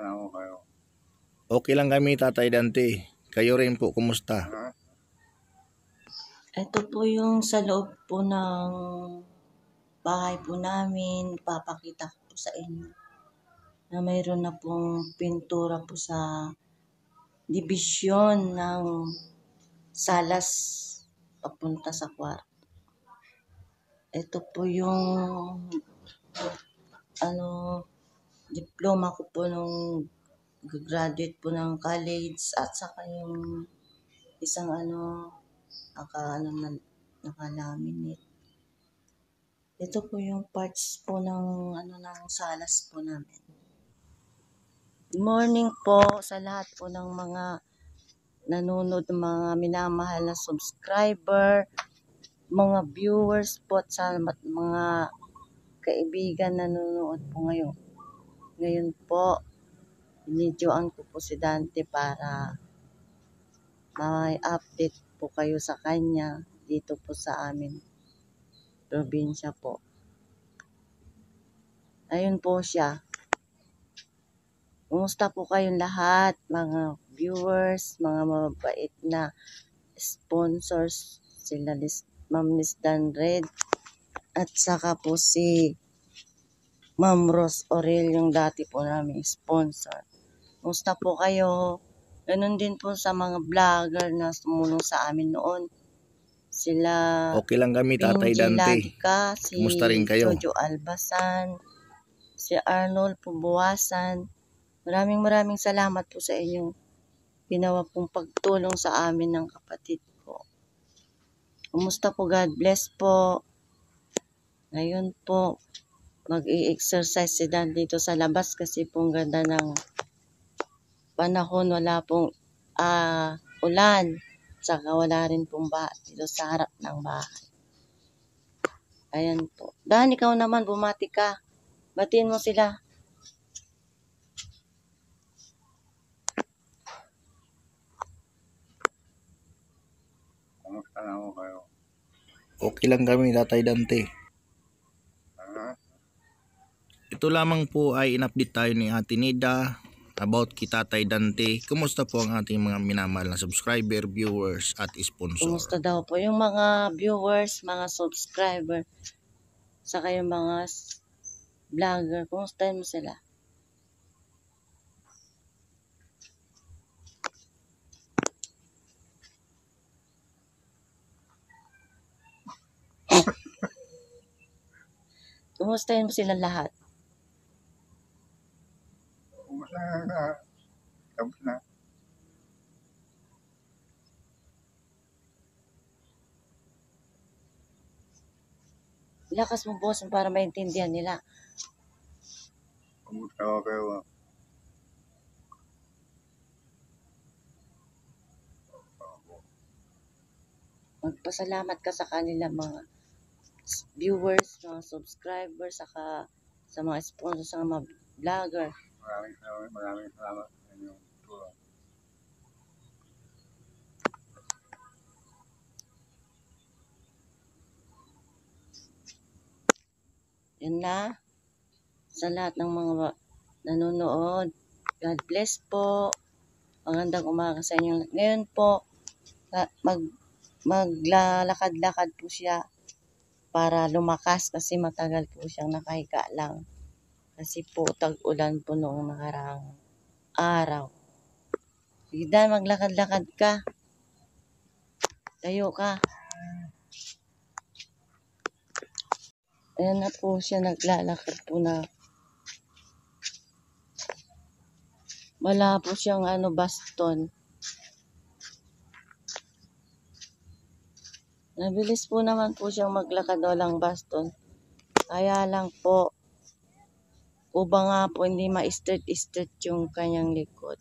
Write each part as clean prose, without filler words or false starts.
Ano kayo? Okay lang kami, Tatay Dante. Kayo rin po, kumusta? Ito po yung sa loob po ng bahay po namin. Papakita ko po sa inyo na mayroon na pong pintura po sa dibisyon ng salas papunta sa kwarto. Ito po yung diploma ko po nung graduate po ng college at saka yung isang nakalaminate. Ito po yung parts po ng ng salas po namin. Good morning po sa lahat po ng mga nanonood, mga minamahal na subscriber, mga viewers po at sa mga kaibigan na nanonood po ngayon. Ngayon po, binidyoan ko po si Dante para may update po kayo sa kanya dito po sa amin probinsya po. Ayun po siya. Kumusta po kayong lahat, mga viewers, mga mabait na sponsors, sila Ma'am Miss Dan Red, at saka po si Ma'am Rose Orel, yung dati po namin sponsor. Kumusta po kayo? Ganun din po sa mga vlogger na sumulong sa amin noon. Sila Okay lang kami, Tatay Benji Dante. Ladka, si Kumusta rin kayo? Jojo Albasan, si Arnold Pubuasan. Maraming salamat po sa inyong ginawa pong pagtulong sa amin ng kapatid ko. Kumusta po? God bless po. Ngayon po, mag-i-exercise si Dan dito sa labas kasi pong ganda ng panahon. Wala pong ulan. Saka wala rin pong baha dito sa harap ng bahay. Ayan po. Dan, ikaw naman, bumati ka. Batiin mo sila. Kumusta na kayo? Okay lang kami, Tatay Dante. Ito lamang po ay in-update tayo ni Ate Nida about kay Tatay Dante. Kumusta po ang ating mga minamahal na subscriber, viewers at sponsor? Kumusta daw po yung mga viewers, mga subscriber, saka yung mga vlogger. Kumusta mo sila? Kumusta mo sila lahat? Kumusta na? Tapos na. Lakas mo boss para maintindihan nila. Kumusta kayo? Magpasalamat ka sa kanila, mga viewers, mga subscribers, saka sa mga sponsors, sa mga vlogger. Maraming salamat sa inyong tulong. Yun na. Sa lahat ng mga nanonood, God bless po. Magandang umaga sa inyo. Ngayon po, maglalakad-lakad po siya para lumakas kasi matagal po siyang nakahiga lang. Kasi po tag-ulan po noong nakaraang araw. Sige Dan, maglakad-lakad ka. Tayo ka. Ayan na po siya, naglalakad po na. Wala po siyang baston. Nabilis po naman po siyang maglakad, walang baston. Kaya lang po, uba nga po, hindi ma-straight yung kanyang likod.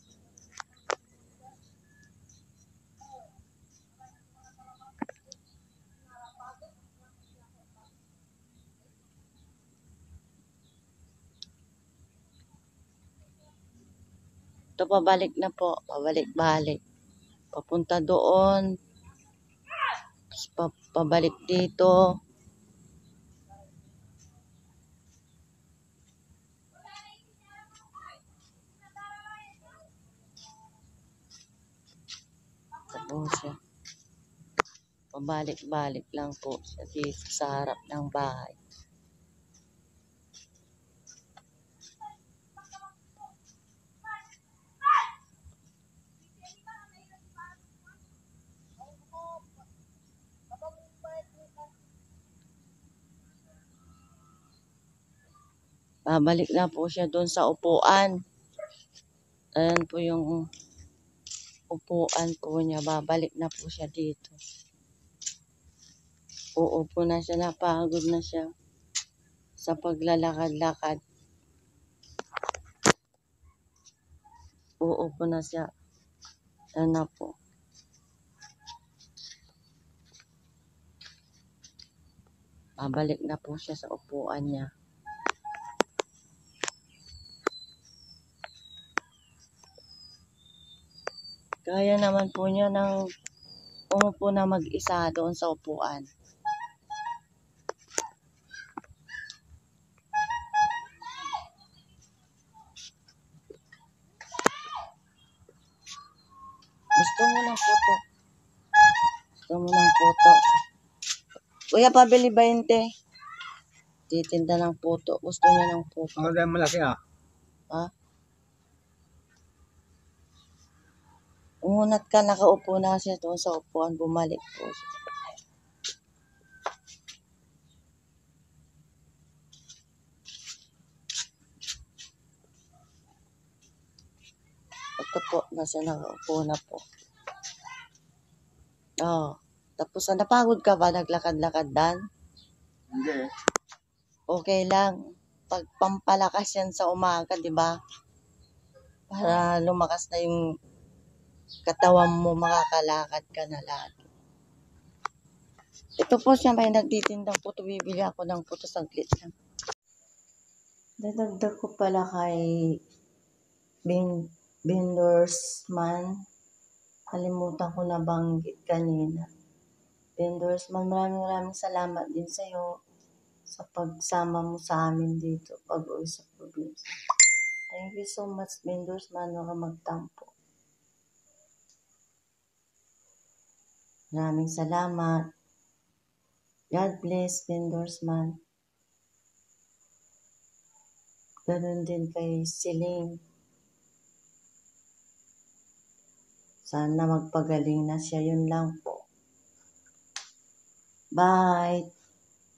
Ito, pabalik na po. Pabalik-balik. Papunta doon. Pabalik dito. po siya. Pabalik-balik lang po siya dito sa harap ng bahay. Babalik na po siya doon sa upuan. Ayan po yung upuan po niya. Babalik na po siya dito. Uupo na siya. Napagod na siya sa paglalakad-lakad. Uupo na siya. Ayan na po. Babalik na po siya sa upuan niya. Kaya naman po niya nang umupo na mag-isa doon sa upuan. Gusto mo ng puto? Gusto mo ng puto? Kuya, pabili 20. Titinda ng puto. Gusto niya ng puto. Ang dahil malaki ah. Ha? Umunat ka, nakaupo na siya doon sa upuan. Bumalik po siya. Ito po, nasa nakaupo na po. Oh. Tapos, napagod ka ba? Naglakad-lakad dan? Hindi. Okay lang. Pag pampalakas yan sa umaga, di ba? Para lumakas na yung katawan mo, makakalakad ka na lagi. Ito po siya, may nagtitindang puto. Bibili ako ng puto, saglit lang. Dadagdag ko pala kay vendors man. Kalimutan ko na banggit kanina. Vendors man, maraming salamat din sa iyo sa pagsama mo sa amin dito pag-uwi sa probinsya. Thank you so much, vendors man, wala magtampo. Maraming salamat. God bless, vendors man. Ganun din kay Celine. Sana magpagaling na siya. Yun lang po. Bye.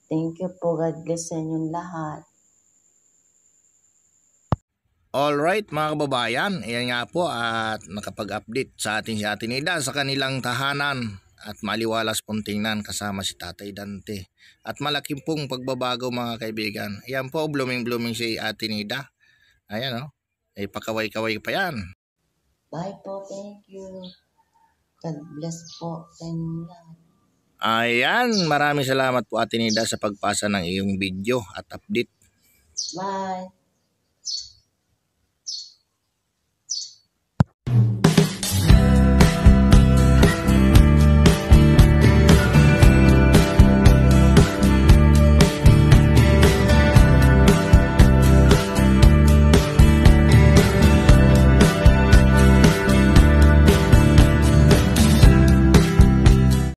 Thank you po. God bless sa inyong lahat. Alright mga kababayan, ayan nga po at nakapag-update sa atin si Ate Nida sa kanilang tahanan at maliwalas pong tingnan kasama si Tatay Dante. At malaking pong pagbabago mga kaibigan. Ayan po, blooming si Ate Nida. Ayan o, ay pakaway-kaway pa yan. Bye po. Thank you. God bless po sa inyong lahat. Ayan, maraming salamat po Ate Nida sa pagpasa ng iyong video at update. Bye.